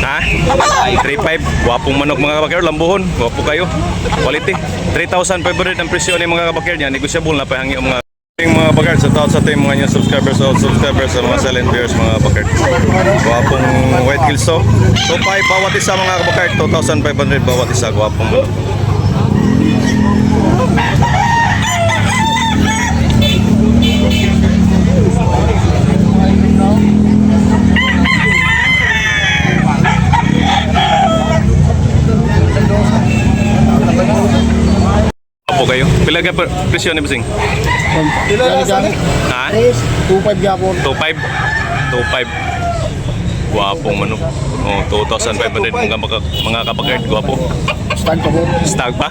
Ha? 3.5. Gwapong manok mga kabakir, lambuhon. Gwapo kayo. Quality. 3,500 ang presyo ni mga kabakir niya. Negosyable na pahangi ang mga bakir. Sa taot sa ating mga new subscribers, old subscribers, sa mga silent viewers mga bakir. Gwapong white hills to. 2.5 bawat isa mga kabakir. 2,500 bawat isa. Gwapong manok. Opo kayo. Pila ka presyo ni Busing? Ha? 2.5 yapon. 2.5? 2.5. Gwapong manok. Oh, 2,500 mga kabakard. Gwapo. Stag pa po. Stag pa?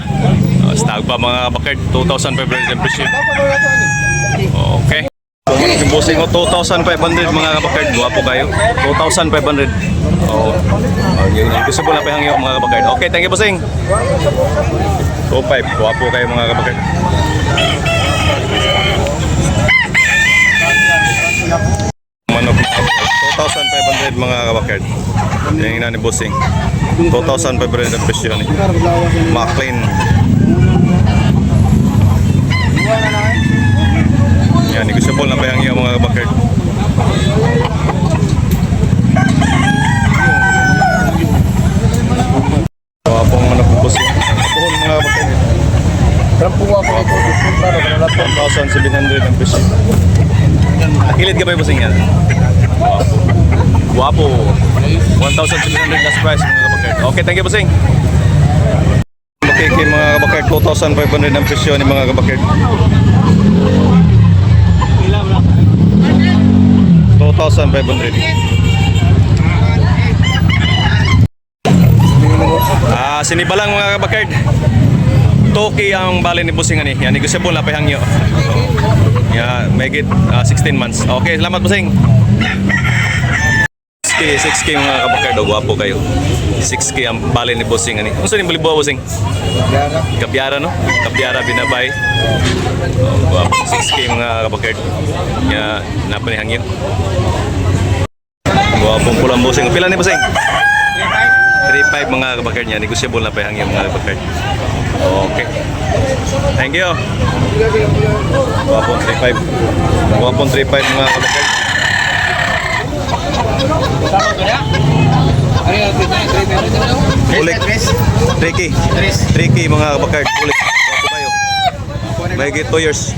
Stag pa mga kabakard. 2,500 ang presyo. Okay. Manok yung Busing ko. 2,500 mga kabakard. Gwapo kayo. 2,500. Oh. Yun. Gusto mo na pahangyo mga kabakard. Okay, thank you Busing. 2.5. Gwapo kayo mga kabakard. Manok 2,500 mga kabakard. Yan yung ni Busing. 2,500 ang presyo ni McLean. Yan, negosyable na pahangyo mga kabakard. Gwapong manok ng Busing. Buhon mga kabakard. Rampunga ko ito. 1,700 ang presyo. Nakilid ka ba yung Busing yan? Guwapo. 1,700 last price mga kabakard. Okay, thank you Busing. Okay, mga kabakard, 2,500 ang presyo ni mga kabakard. 2,500. Sinibalang mga kabakard. Toki ang bali ni Busing ani. Yan negosyable na pahangyo. Ya, make it 16 months. Okay, salamat Busing. 6K mga kabakard, gwapo kayo. 6K ang bali ni Busing ani. Unsa ni bali buwa Busing? Kabyara no? Kabyara binabay. Gwapo 6K mga kabakard. Ya, napanihangyo. Gwapong pulang Busing. Pila ni Busing? 3.5 mga kabakard niya. Negosyable na pahangyo mga kabakard. Okay. Thank you. Gwapong 3.5. Gwapong 3.5 mga kabakard. Ulit. 3K mga kabakard. Ulit. Gwapo kayo. Mahigit 2 years.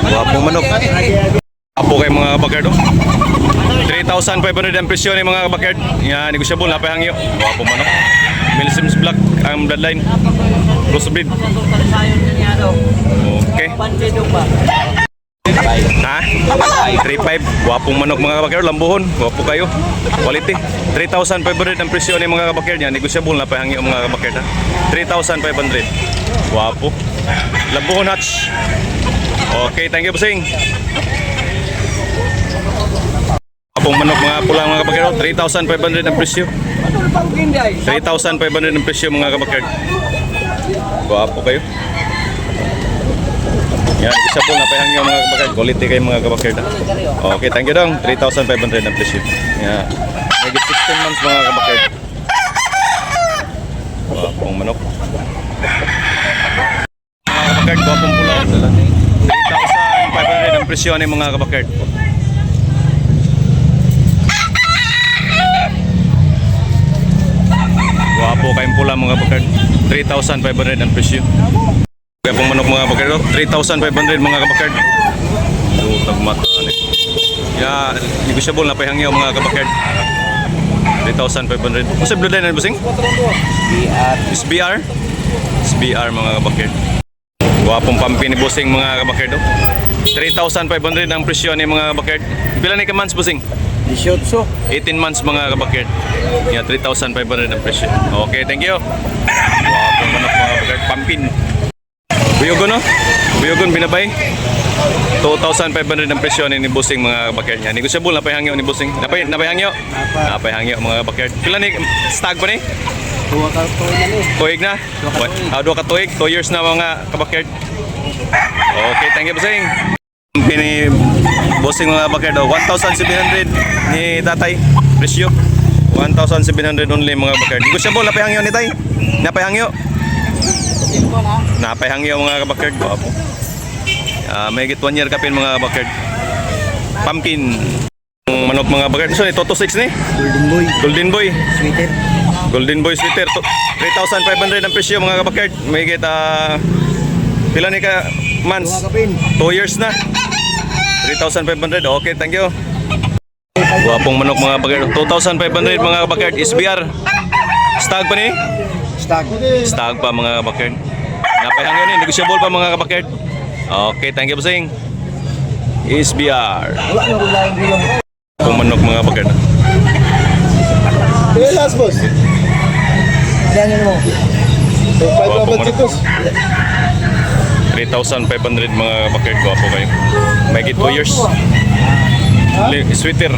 Gwapong manok. Gwapo kayo mga kabakard. 3,500 ang presyo ni mga kabakard. Yan, negosyable na pahangyo. Gwapo manok. Milesims Black ang bloodline. Crossbreed. Okay. Ha? 3.5. Gwapong manok mga kabakard. Lambuhon. Gwapo kayo. Quality. 3,500 ang presyo ni mga kabakard. Yan, negosyable na pahangyo mga kabakard. 3,500. Gwapo. Lambuhon hatch. Okay, thank you Busing. Apong manok mga pulang mga kabakard, 3,500 ang presyo. 3,500 ang presyo mga kabakard. Gwapo kayo. Yan, isa po na pahangyo mga kabakard. Quality kayo mga kabakard. Okay, thank you dong. 3,500 ang presyo. Yan. Maybe 16 months mga kabakard. Gwapong manok. Mga kabakard, gwapong pulang. 3,500 ang presyo ni mga kabakard. Gwapo kayong pula mga kabakard. 3,500 ang presyo. Kaya pong manok mga kabakard, 3,500 mga kabakard. Tagmata ni. Ya, negosyable na pahangyo mga kabakard. 3,500. Ano sa bloodline na Busing? SBR. SBR mga kabakard. Gwapong pampi ni Busing mga kabakard. 3,500 ang presyo ni mga kabakard. Pila ni ka months Busing? 18 months mga kabakard. Yeah, 3,500 ang presyo. Okay, thank you. Gwapong manok mga kabakard. Pampin. Buyogon no? Buyogon binabay. 2,500 ang presyo ni Busing mga kabakard niya. Negosyable na pahangyo ni Busing. Napahangyo? Napahangyo mga kabakard. Pila ni stag pa ni? Tuig na? Dua ka tuig. 2 years na mga kabakard. Okay, thank you Busing. Pini Busing mga kabakard. 1,700 ni tatay. presyo. 1,700 only mga kabakard. Negosyable, napay hangyo ni tay. Napay hangyo. Napay hangyo mga kabakard. Guwapo. May git 1 year kapin mga kabakard. Pumpkin. Manok mga kabakard. So, Toto 6 ni? Golden Boy. Golden Boy. Sweeter. Golden Boy sweater. 3,500 ang presyo mga kabakard. May git pila ni ka months? kapin. 2 years na. 3,500. Okay, thank you. Guwapong manok mga kabakard. 2,500 mga kabakard. SBR. Stag pa ni? Stag. Stag pa mga kabakard. Napahangyo ni. Negosyable pa mga kabakard. Okay, thank you bossing. SBR. Wala na rin lang bilang. Kung manok mga kabakard. Last boss. Yan mo. Guwapo manok. 3,500 mga kabakard. Guwapo kayo. May git 2 years. Sweater.